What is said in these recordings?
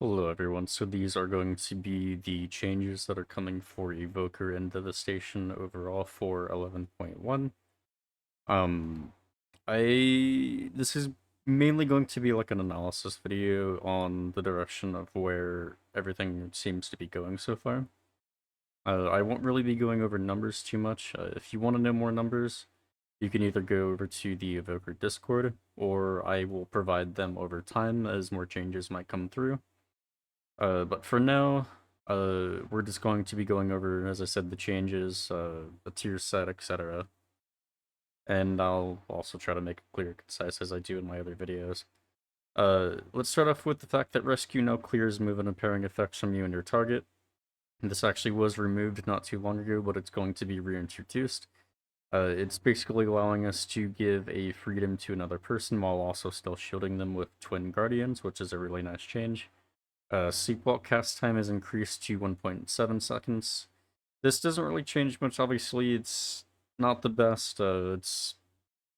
Hello everyone, so these are going to be the changes that are coming for Evoker and Devastation overall for 11.1. Um, this is mainly going to be like an analysis video on the direction of where everything seems to be going so far. I won't really be going over numbers too much. If you want to know more numbers, you can either go over to the Evoker Discord, or I will provide them over time as more changes might come through. But for now, we're just going to be going over, as I said, the changes, the tier set, etc. And I'll also try to make it clear and concise as I do in my other videos. Let's start off with the fact that Rescue now clears move and impairing effects from you and your target. This actually was removed not too long ago, but it's going to be reintroduced. It's basically allowing us to give a freedom to another person while also still shielding them with Twin Guardians, which is a really nice change. Sequel cast time is increased to 1.7 seconds. This doesn't really change much, obviously. It's not the best. It's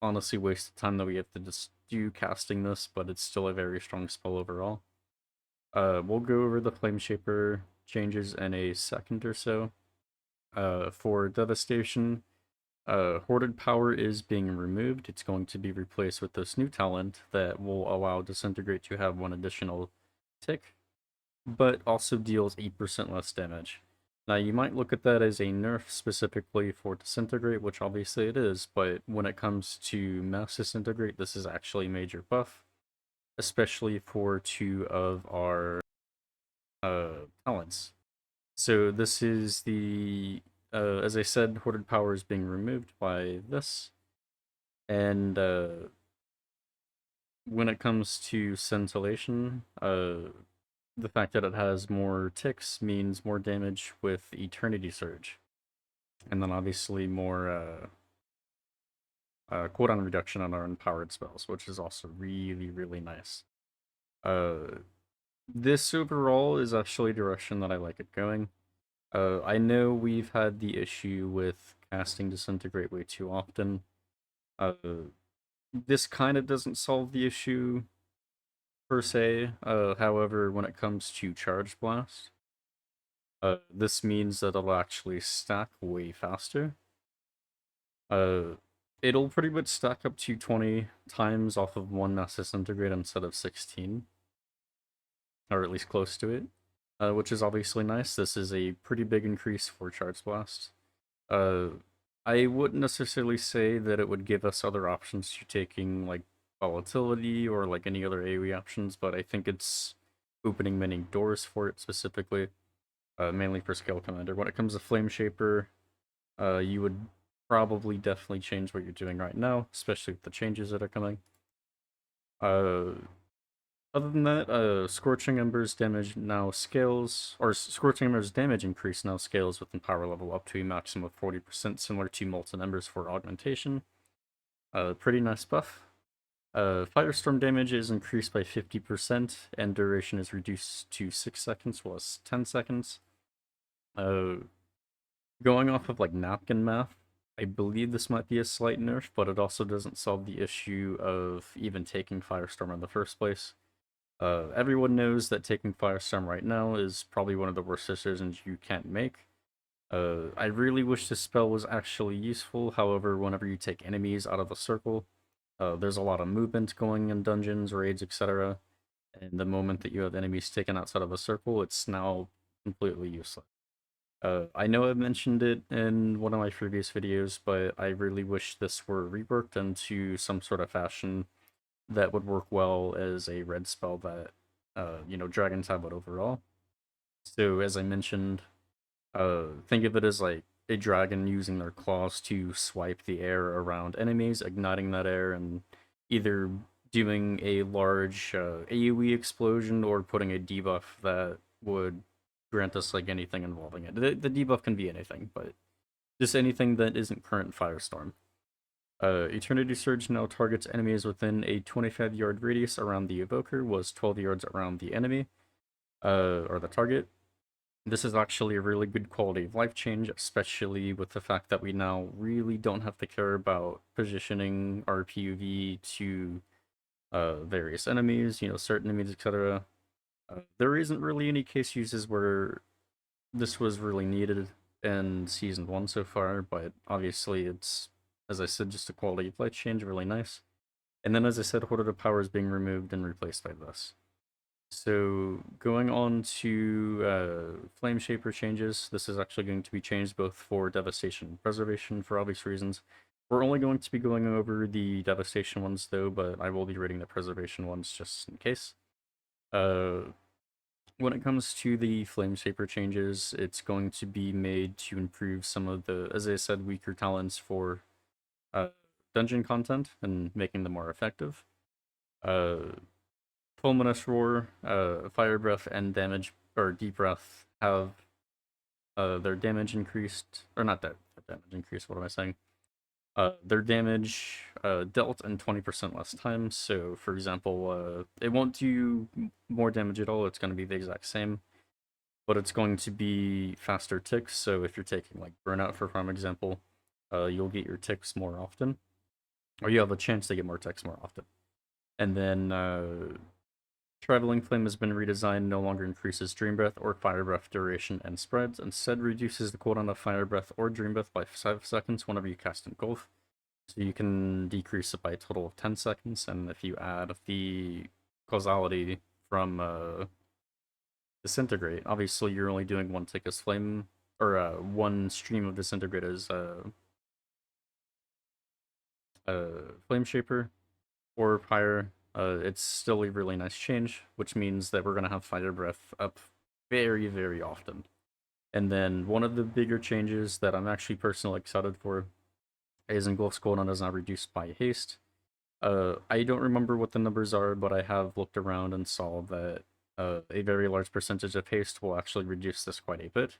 honestly wasted time that we have to just do casting this, but it's still a very strong spell overall. We'll go over the Flameshaper changes in a second or so. For Devastation, Hoarded Power is being removed. It's going to be replaced with this new talent that will allow Disintegrate to have one additional tick, but also deals 8% less damage. Now, you might look at that as a nerf specifically for Disintegrate, which obviously it is, but when it comes to Mass Disintegrate, this is actually a major buff, especially for two of our talents. So this is the, as I said, Hoarded Power is being removed by this, and when it comes to Scintillation, the fact that it has more ticks means more damage with Eternity Surge. And then obviously more cooldown reduction on our empowered spells, which is also really, really nice. This overall is actually a direction that I like it going. I know we've had the issue with casting Disintegrate way too often. Uh, this kind of doesn't solve the issue per se. However, when it comes to Charge Blast, this means that it'll actually stack way faster. Uh, it'll pretty much stack up to 20 times off of one Nessus Integrate instead of 16, or at least close to it, which is obviously nice. This is a pretty big increase for Charge Blast. I wouldn't necessarily say that it would give us other options to taking like volatility or like any other AoE options, but I think it's opening many doors for it specifically, mainly for Scale Commander. When it comes to Flameshaper, you would probably definitely change what you're doing right now, especially with the changes that are coming. Uh, Other than that, Scorching Embers damage now scales, or Scorching Embers damage increase now scales with power level up to a maximum of 40%, similar to Molten Embers for augmentation. Pretty nice buff. Firestorm damage is increased by 50%, and duration is reduced to 6 seconds, was 10 seconds. Going off of like napkin math, I believe this might be a slight nerf, but it also doesn't solve the issue of even taking Firestorm in the first place. Everyone knows that taking Firestorm right now is probably one of the worst decisions you can't make. I really wish this spell was actually useful, however, whenever you take enemies out of the circle, there's a lot of movement going in dungeons, raids, etc. And the moment that you have enemies taken outside of a circle, it's now completely useless. I know I've mentioned it in one of my previous videos, but I really wish this were reworked into some sort of fashion that would work well as a red spell that, dragons have it overall. So, as I mentioned, think of it as like a dragon using their claws to swipe the air around enemies, igniting that air, and either doing a large AoE explosion or putting a debuff that would grant us like anything involving it. The debuff can be anything, but just anything that isn't current Firestorm. Eternity Surge now targets enemies within a 25-yard radius around the Evoker, was 12 yards around the enemy, or the target. This is actually a really good quality of life change, especially with the fact that we now really don't have to care about positioning our PUV to various enemies, certain enemies, etc. There isn't really any case uses where this was really needed in Season 1 so far, but obviously it's, as I said, just a quality of life change, really nice. And then, as I said, Hoarded Power is being removed and replaced by this. So, going on to Flameshaper changes, this is actually going to be changed both for Devastation and Preservation for obvious reasons. We're only going to be going over the Devastation ones though, but I will be reading the Preservation ones just in case. When it comes to the Flameshaper changes, it's going to be made to improve some of the, as I said, weaker talents for dungeon content and making them more effective. Fulminous Roar, Fire Breath, and Damage, or Deep Breath have their damage increased, or not that damage increased, what am I saying? Their damage dealt in 20% less time, so for example, it won't do more damage at all, it's going to be the exact same, but it's going to be faster ticks, so if you're taking like Burnout for prime example, you'll get your ticks more often, or you have a chance to get more ticks more often. And then Traveling Flame has been redesigned, no longer increases Dream Breath or Fire Breath duration and spreads, instead reduces the cooldown of Fire Breath or Dream Breath by 5 seconds whenever you cast Engulf. So you can decrease it by a total of 10 seconds, and if you add the causality from Disintegrate, obviously you're only doing one tick as Flame, or one stream of Disintegrate as Flameshaper or Pyre. It's still a really nice change, which means that we're going to have Fire Breath up very, very often. And then one of the bigger changes that I'm actually personally excited for is Engulf's cooldown is now reduced by haste. I don't remember what the numbers are, but I have looked around and saw that a very large percentage of haste will actually reduce this quite a bit.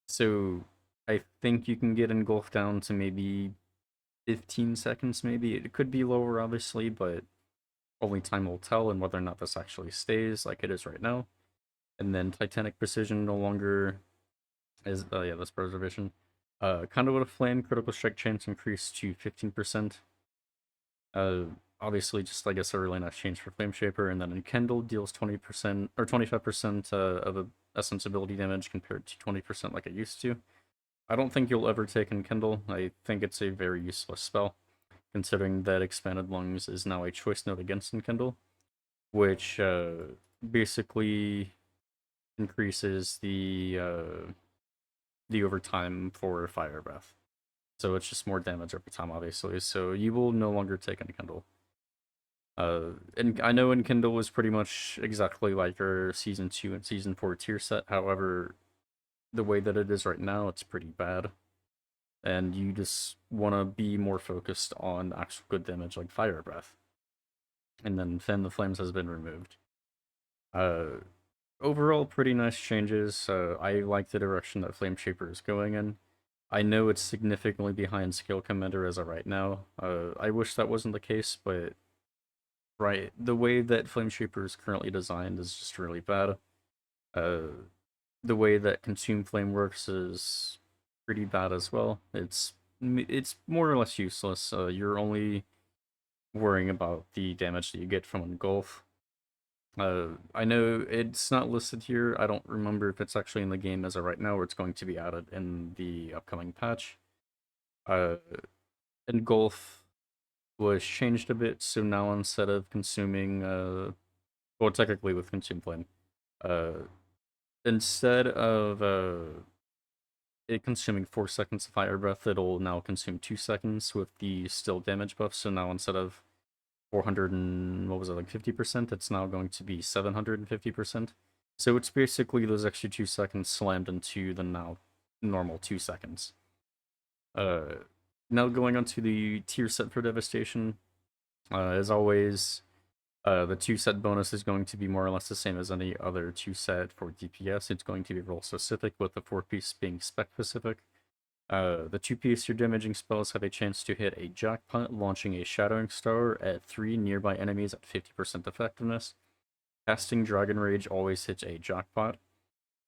So I think you can get Engulf down to maybe 15 seconds, maybe. It could be lower, obviously, but only time will tell, and whether or not this actually stays like it is right now. And then Titanic Precision no longer is, yeah, that's Preservation. Conduit of Flame, critical strike chance increased to 15%. Uh, Obviously, just I guess a really nice change for Flameshaper, and then Enkindle deals 20% or 25% of a essence ability damage compared to 20% like it used to. I don't think you'll ever take Enkindle. I think it's a very useless spell, considering that Expanded Lungs is now a choice note against Enkindle, which basically increases the overtime for Fire Breath. So it's just more damage over time, obviously. So you will no longer take Enkindle. And I know Enkindle was pretty much exactly like our Season 2 and Season 4 tier set. However, the way that it is right now, it's pretty bad. And you just want to be more focused on actual good damage like Fire Breath. And then Fan the Flames has been removed. Uh, Overall, pretty nice changes. I like the direction that Flameshaper is going in. I know it's significantly behind Scale Commander as of right now. I wish that wasn't the case, but right, the way that Flameshaper is currently designed is just really bad. Uh, the way that Consume Flame works is pretty bad as well. It's more or less useless. You're only worrying about the damage that you get from Engulf. I know it's not listed here. I don't remember if it's actually in the game as of right now, or it's going to be added in the upcoming patch. Uh, Engulf was changed a bit, so now instead of consuming, well, technically with Consume Flame, uh, instead of it consuming 4 seconds of Fire Breath, it'll now consume 2 seconds with the still damage buff. So now instead of 400 and what was it, like 50%, it's now going to be 750%. So it's basically those extra 2 seconds slammed into the now normal 2 seconds. Now going on to the tier set for Devastation. As always, the 2 set bonus is going to be more or less the same as any other 2 set for DPS. It's going to be role specific, with the 4-piece being spec specific. The 2-piece, your damaging spells have a chance to hit a jackpot, launching a Shadowing Star at 3 nearby enemies at 50% effectiveness. Casting Dragon Rage always hits a jackpot.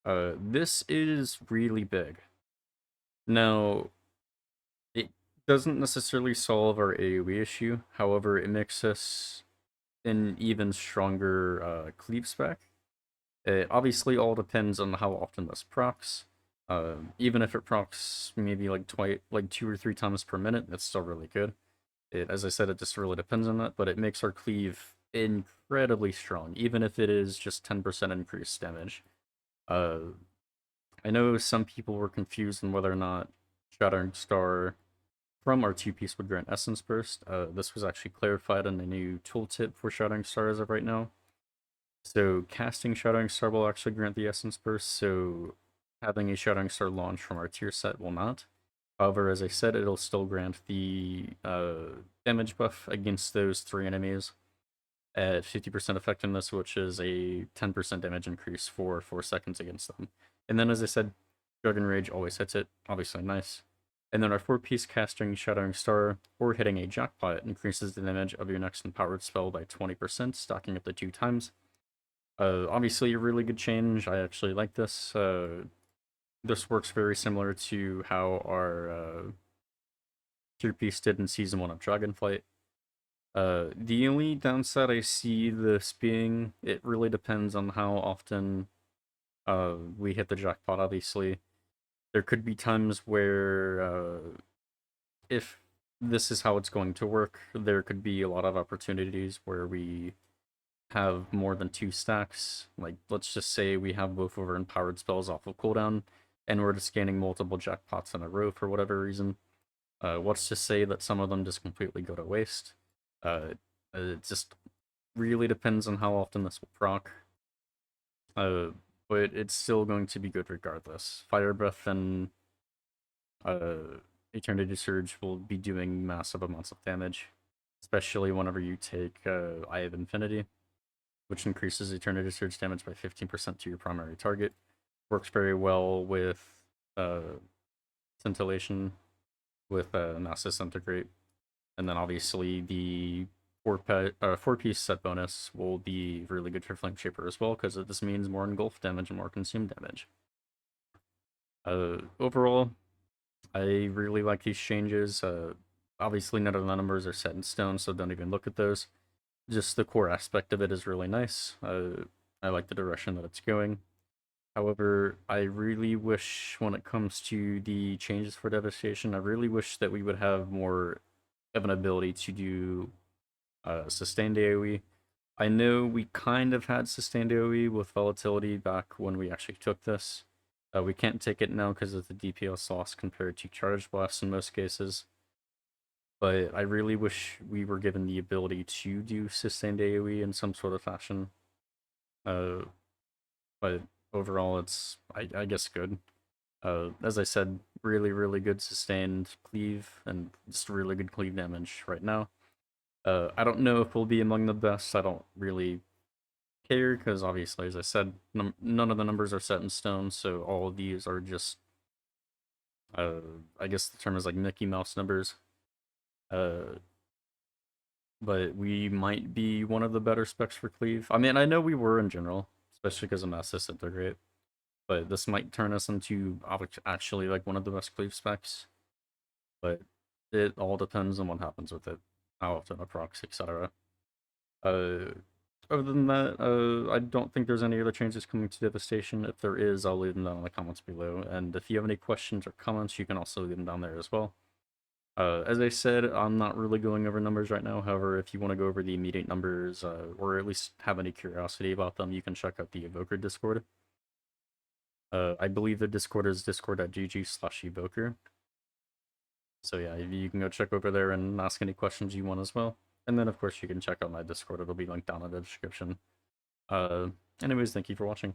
This is really big. Now, it doesn't necessarily solve our AoE issue, however, it makes us an even stronger cleave spec. It obviously all depends on how often this procs. Even if it procs maybe like 2 or 3 times per minute, that's still really good. As I said, it just really depends on that, but it makes our cleave incredibly strong, even if it is just 10% increased damage. Uh, I know some people were confused on whether or not Shattering Star from our two-piece would grant Essence Burst. This was actually clarified in the new tooltip for Shattering Star as of right now. So casting Shattering Star will actually grant the Essence Burst, so having a Shattering Star launch from our tier set will not. However, as I said, it'll still grant the damage buff against those 3 enemies at 50% effectiveness, which is a 10% damage increase for 4 seconds against them. And then, as I said, Dragon Rage always hits it, obviously nice. And then our 4-piece casting Shattering Star or hitting a jackpot increases the damage of your next empowered spell by 20%, stacking up to 2 times. Obviously a really good change. I actually like this. This works very similar to how our tier piece did in Season 1 of Dragonflight. The only downside I see this being, it really depends on how often we hit the jackpot, obviously. There could be times where, if this is how it's going to work, there could be a lot of opportunities where we have more than 2 stacks. Like, let's just say we have both of our empowered spells off of cooldown, and we're just scanning multiple jackpots in a row for whatever reason. Let's just say that some of them just completely go to waste. It just really depends on how often this will proc. But it's still going to be good regardless. Fire Breath and Eternity Surge will be doing massive amounts of damage, especially whenever you take Eye of Infinity, which increases Eternity Surge damage by 15% to your primary target. Works very well with Scintillation, with Mass Disintegrate, and then obviously the 4-piece set bonus will be really good for Flameshaper as well, because this means more engulf damage and more consume damage. Overall, I really like these changes. Obviously, none of the numbers are set in stone, so don't even look at those. Just the core aspect of it is really nice. I like the direction that it's going. However, I really wish when it comes to the changes for Devastation, I really wish that we would have more of an ability to do sustained AoE. I know we kind of had sustained AoE with volatility back when we actually took this. We can't take it now because of the DPS loss compared to Charge Blast in most cases. But I really wish we were given the ability to do sustained AoE in some sort of fashion. But overall, it's, I guess, good. As I said, really, really good sustained cleave and just really good cleave damage right now. I don't know if we'll be among the best. I don't really care because obviously, as I said, none of the numbers are set in stone, so all of these are just, I guess the term is like Mickey Mouse numbers. But we might be one of the better specs for cleave. I mean, I know we were in general, especially because of Mass Disintegrate, but this might turn us into actually like one of the best cleave specs. But it all depends on what happens with it, how often it procs, etc. Other than that, I don't think there's any other changes coming to Devastation. If there is, I'll leave them down in the comments below. And if you have any questions or comments, you can also leave them down there as well. As I said, I'm not really going over numbers right now. However, if you want to go over the immediate numbers, or at least have any curiosity about them, you can check out the Evoker Discord. I believe the Discord is discord.gg/evoker. So yeah, you can go check over there and ask any questions you want as well. And then, of course, you can check out my Discord. It'll be linked down in the description. Anyways, thank you for watching.